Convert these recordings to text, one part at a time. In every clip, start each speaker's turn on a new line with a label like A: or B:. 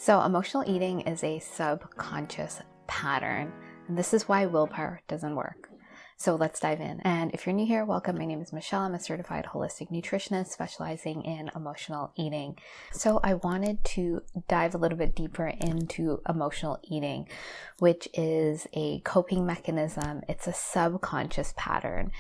A: So emotional eating is a subconscious pattern, and this is why willpower doesn't work. So let's dive in. And if you're new here, welcome. My name is Michelle. I'm a certified holistic nutritionist specializing in emotional eating. So I wanted to dive a little bit deeper into emotional eating, which is a coping mechanism. It's a subconscious pattern.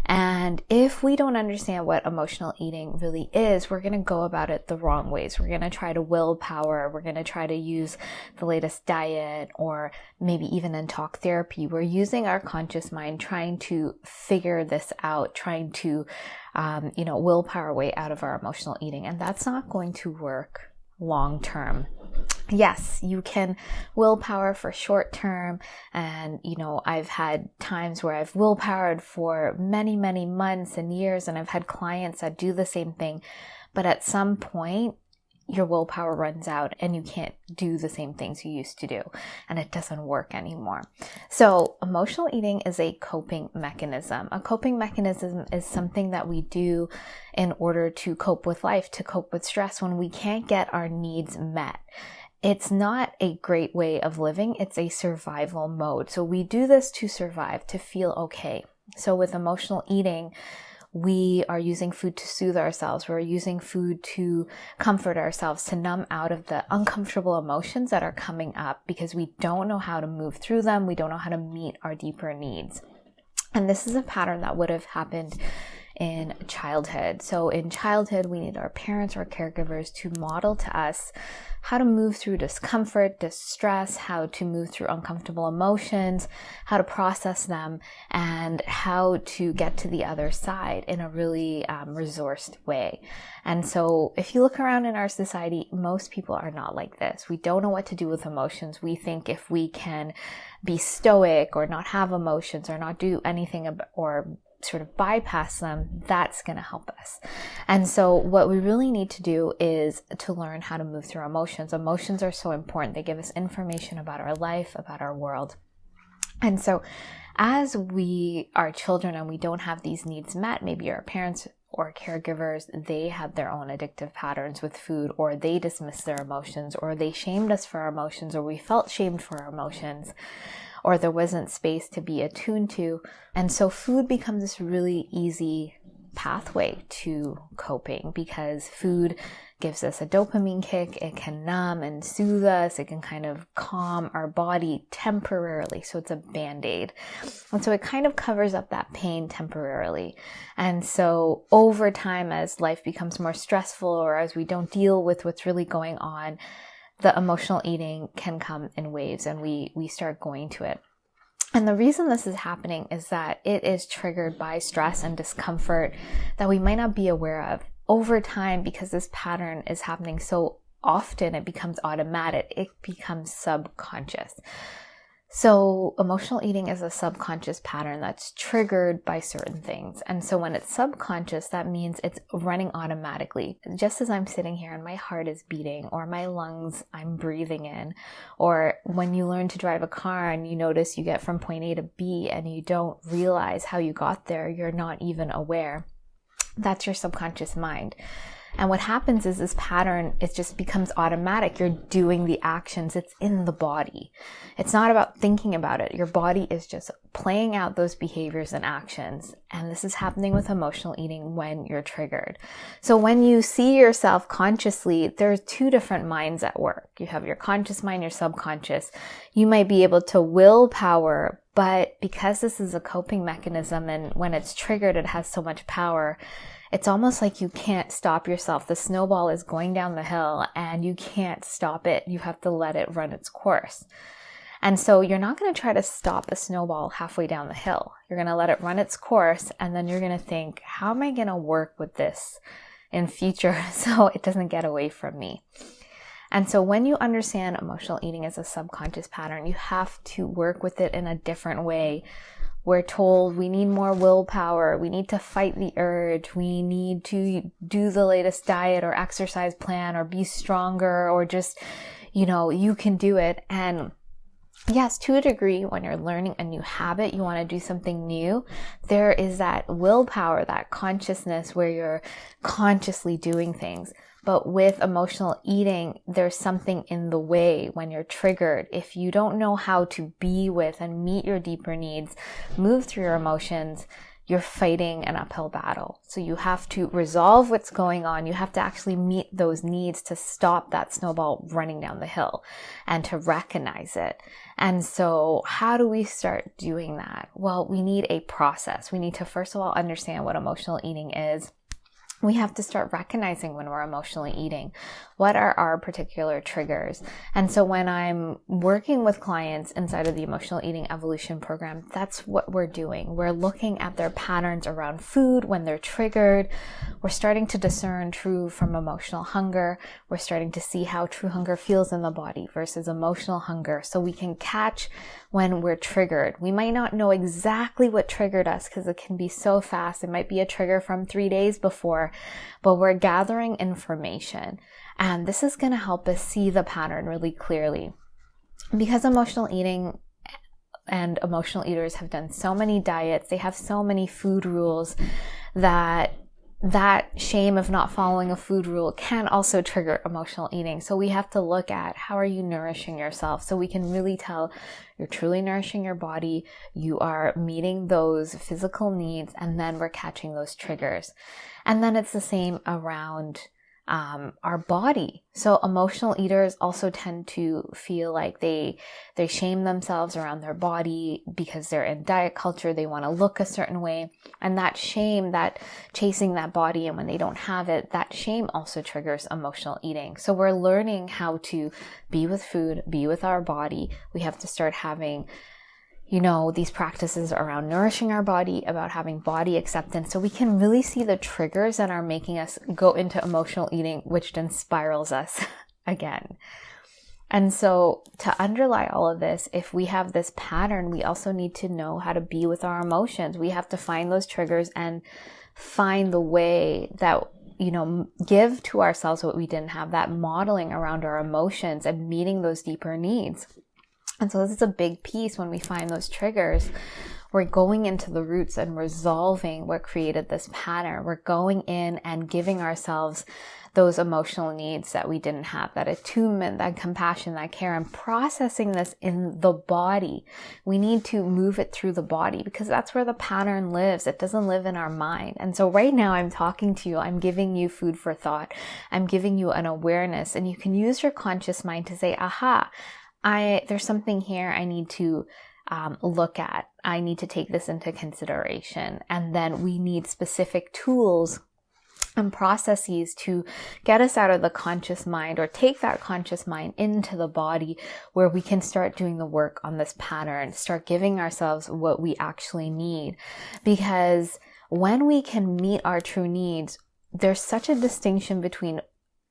A: And if we don't understand what emotional eating really is, we're going to go about it the wrong ways. We're going to try to willpower. We're going to try to use the latest diet or maybe even in talk therapy. We're using our conscious mind trying to figure this out, trying to, willpower our way out of our emotional eating. And that's not going to work long term. Yes, you can willpower for short term. And, I've had times where I've willpowered for many, many months and years. And I've had clients that do the same thing. But at some point, your willpower runs out and you can't do the same things you used to do. And it doesn't work anymore. So emotional eating is a coping mechanism. A coping mechanism is something that we do in order to cope with life, to cope with stress when we can't get our needs met. It's not a great way of living. It's a survival mode. So we do this to survive, to feel okay. So with emotional eating, we are using food to soothe ourselves. We're using food to comfort ourselves, to numb out of the uncomfortable emotions that are coming up because we don't know how to move through them. We don't know how to meet our deeper needs. And this is a pattern that would have happened in childhood. So in childhood, we need our parents or caregivers to model to us how to move through discomfort, distress, how to move through uncomfortable emotions, how to process them, and how to get to the other side in a really resourced way. And so if you look around in our society, most people are not like this. We don't know what to do with emotions. We think if we can be stoic or not have emotions or not do anything or sort of bypass them, that's going to help us. And so what we really need to do is to learn how to move through emotions. Emotions are so important. They give us information about our life, about our world. And so as we are children and we don't have these needs met, maybe our parents or caregivers, they had their own addictive patterns with food, or they dismissed their emotions, or they shamed us for our emotions, or we felt shamed for our emotions, or there wasn't space to be attuned to. And so food becomes this really easy pathway to coping because food gives us a dopamine kick. It can numb and soothe us. It can kind of calm our body temporarily. So it's a band-aid. And so it kind of covers up that pain temporarily. And so over time, as life becomes more stressful or as we don't deal with what's really going on, the emotional eating can come in waves and we start going to it. And the reason this is happening is that it is triggered by stress and discomfort that we might not be aware of. Over time, because this pattern is happening so often, it becomes automatic. It becomes subconscious. So emotional eating is a subconscious pattern that's triggered by certain things. And so when it's subconscious, that means it's running automatically. Just as I'm sitting here and my heart is beating, or my lungs I'm breathing in, or when you learn to drive a car and you notice you get from point A to B and you don't realize how you got there, you're not even aware. That's your subconscious mind. And what happens is this pattern, it just becomes automatic. You're doing the actions. It's in the body. It's not about thinking about it. Your body is just playing out those behaviors and actions. And this is happening with emotional eating when you're triggered. So when you see yourself consciously, there's two different minds at work. You have your conscious mind, your subconscious. You might be able to willpower, but because this is a coping mechanism and when it's triggered, it has so much power, it's almost like you can't stop yourself. The snowball is going down the hill and you can't stop it. You have to let it run its course. And so you're not going to try to stop the snowball halfway down the hill. You're going to let it run its course and then you're going to think, how am I going to work with this in future so it doesn't get away from me? And so when you understand emotional eating as a subconscious pattern, you have to work with it in a different way. We're told we need more willpower. We need to fight the urge. We need to do the latest diet or exercise plan or be stronger or just, you can do it. And yes, to a degree, when you're learning a new habit, you want to do something new, there is that willpower, that consciousness where you're consciously doing things. But with emotional eating, there's something in the way when you're triggered. If you don't know how to be with and meet your deeper needs, move through your emotions, you're fighting an uphill battle. So you have to resolve what's going on. You have to actually meet those needs to stop that snowball running down the hill and to recognize it. And so how do we start doing that? Well, we need a process. We need to, first of all, understand what emotional eating is. We have to start recognizing when we're emotionally eating. What are our particular triggers? And so when I'm working with clients inside of the Emotional Eating Evolution program, that's what we're doing. We're looking at their patterns around food when they're triggered. We're starting to discern true from emotional hunger. We're starting to see how true hunger feels in the body versus emotional hunger. So we can catch when we're triggered. We might not know exactly what triggered us because it can be so fast. It might be a trigger from 3 days before, but we're gathering information. And this is going to help us see the pattern really clearly. Because emotional eating and emotional eaters have done so many diets, they have so many food rules that shame of not following a food rule can also trigger emotional eating. So we have to look at how are you nourishing yourself so we can really tell you're truly nourishing your body, you are meeting those physical needs, and then we're catching those triggers. And then it's the same around our body. So emotional eaters also tend to feel like they shame themselves around their body because they're in diet culture. They want to look a certain way. And that shame, that chasing that body, and when they don't have it, that shame also triggers emotional eating. So we're learning how to be with food, be with our body. We have to start having these practices around nourishing our body, about having body acceptance, so we can really see the triggers that are making us go into emotional eating, which then spirals us again. And so to underlie all of this, if we have this pattern, we also need to know how to be with our emotions. We have to find those triggers and find the way that give to ourselves what we didn't have, that modeling around our emotions and meeting those deeper needs. And so this is a big piece. When we find those triggers, we're going into the roots and resolving what created this pattern. We're going in and giving ourselves those emotional needs that we didn't have, that attunement, that compassion, that care, and processing this in the body. We need to move it through the body because that's where the pattern lives. It doesn't live in our mind. And so right now I'm talking to you, I'm giving you food for thought. I'm giving you an awareness, and you can use your conscious mind to say, aha, there's something here I need to look at. I need to take this into consideration. And then we need specific tools and processes to get us out of the conscious mind, or take that conscious mind into the body, where we can start doing the work on this pattern, start giving ourselves what we actually need. Because when we can meet our true needs, there's such a distinction between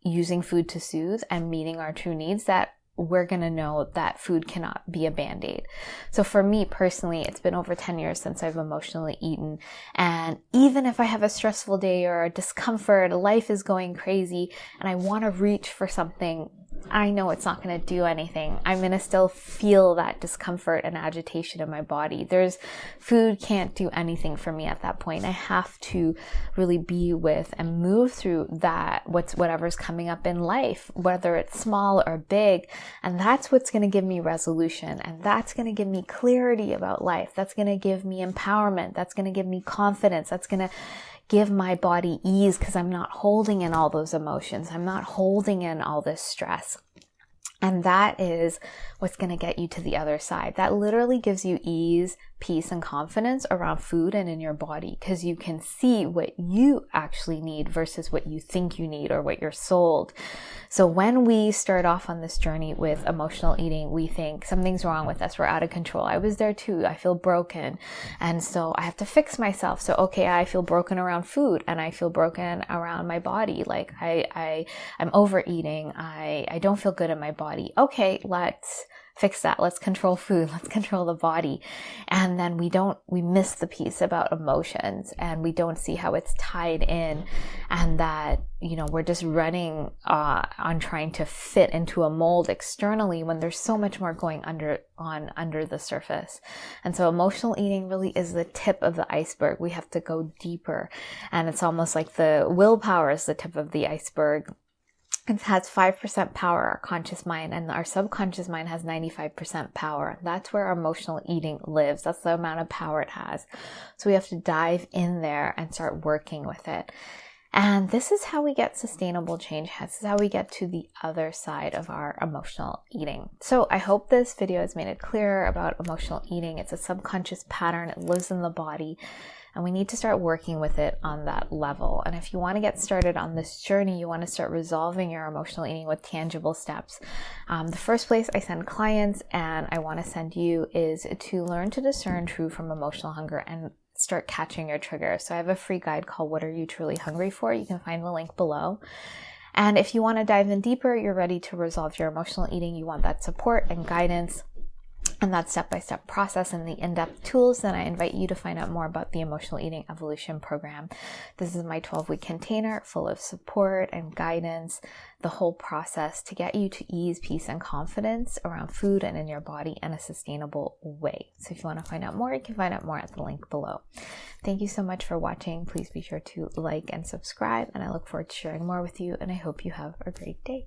A: using food to soothe and meeting our true needs that we're going to know that food cannot be a band-aid. So for me personally, it's been over 10 years since I've emotionally eaten. And even if I have a stressful day or a discomfort, life is going crazy, and I want to reach for something, I know it's not going to do anything. I'm going to still feel that discomfort and agitation in my body. Food can't do anything for me at that point. I have to really be with and move through that, whatever's coming up in life, whether it's small or big. And that's what's going to give me resolution. And that's going to give me clarity about life. That's going to give me empowerment. That's going to give me confidence. That's going to give my body ease because I'm not holding in all those emotions. I'm not holding in all this stress. And that is what's going to get you to the other side. That literally gives you ease, peace, and confidence around food and in your body, because you can see what you actually need versus what you think you need or what you're sold. So when we start off on this journey with emotional eating, we think something's wrong with us. We're out of control. I was there too. I feel broken. And so I have to fix myself. So, okay, I feel broken around food and I feel broken around my body. Like I'm overeating. I don't feel good in my body. Okay, let's fix that. Let's control food. Let's control the body. And then we miss the piece about emotions, and we don't see how it's tied in, and that, we're just running on trying to fit into a mold externally when there's so much more going under the surface. And so emotional eating really is the tip of the iceberg. We have to go deeper, and it's almost like the willpower is the tip of the iceberg. It has 5% power, our conscious mind, and our subconscious mind has 95% power. That's where our emotional eating lives. That's the amount of power it has. So we have to dive in there and start working with it. And this is how we get sustainable change. This is how we get to the other side of our emotional eating. So I hope this video has made it clearer about emotional eating. It's a subconscious pattern. It lives in the body. And we need to start working with it on that level. And if you want to get started on this journey, you want to start resolving your emotional eating with tangible steps. The first place I send clients and I want to send you is to learn to discern true from emotional hunger and start catching your triggers. So I have a free guide called What Are You Truly Hungry For? You can find the link below. And if you want to dive in deeper, you're ready to resolve your emotional eating, you want that support and guidance and that step-by-step process and the in-depth tools, then I invite you to find out more about the Emotional Eating Evolution Program. This is my 12-week container full of support and guidance, the whole process to get you to ease, peace, and confidence around food and in your body in a sustainable way. So if you want to find out more, you can find out more at the link below. Thank you so much for watching. Please be sure to like and subscribe, and I look forward to sharing more with you, and I hope you have a great day.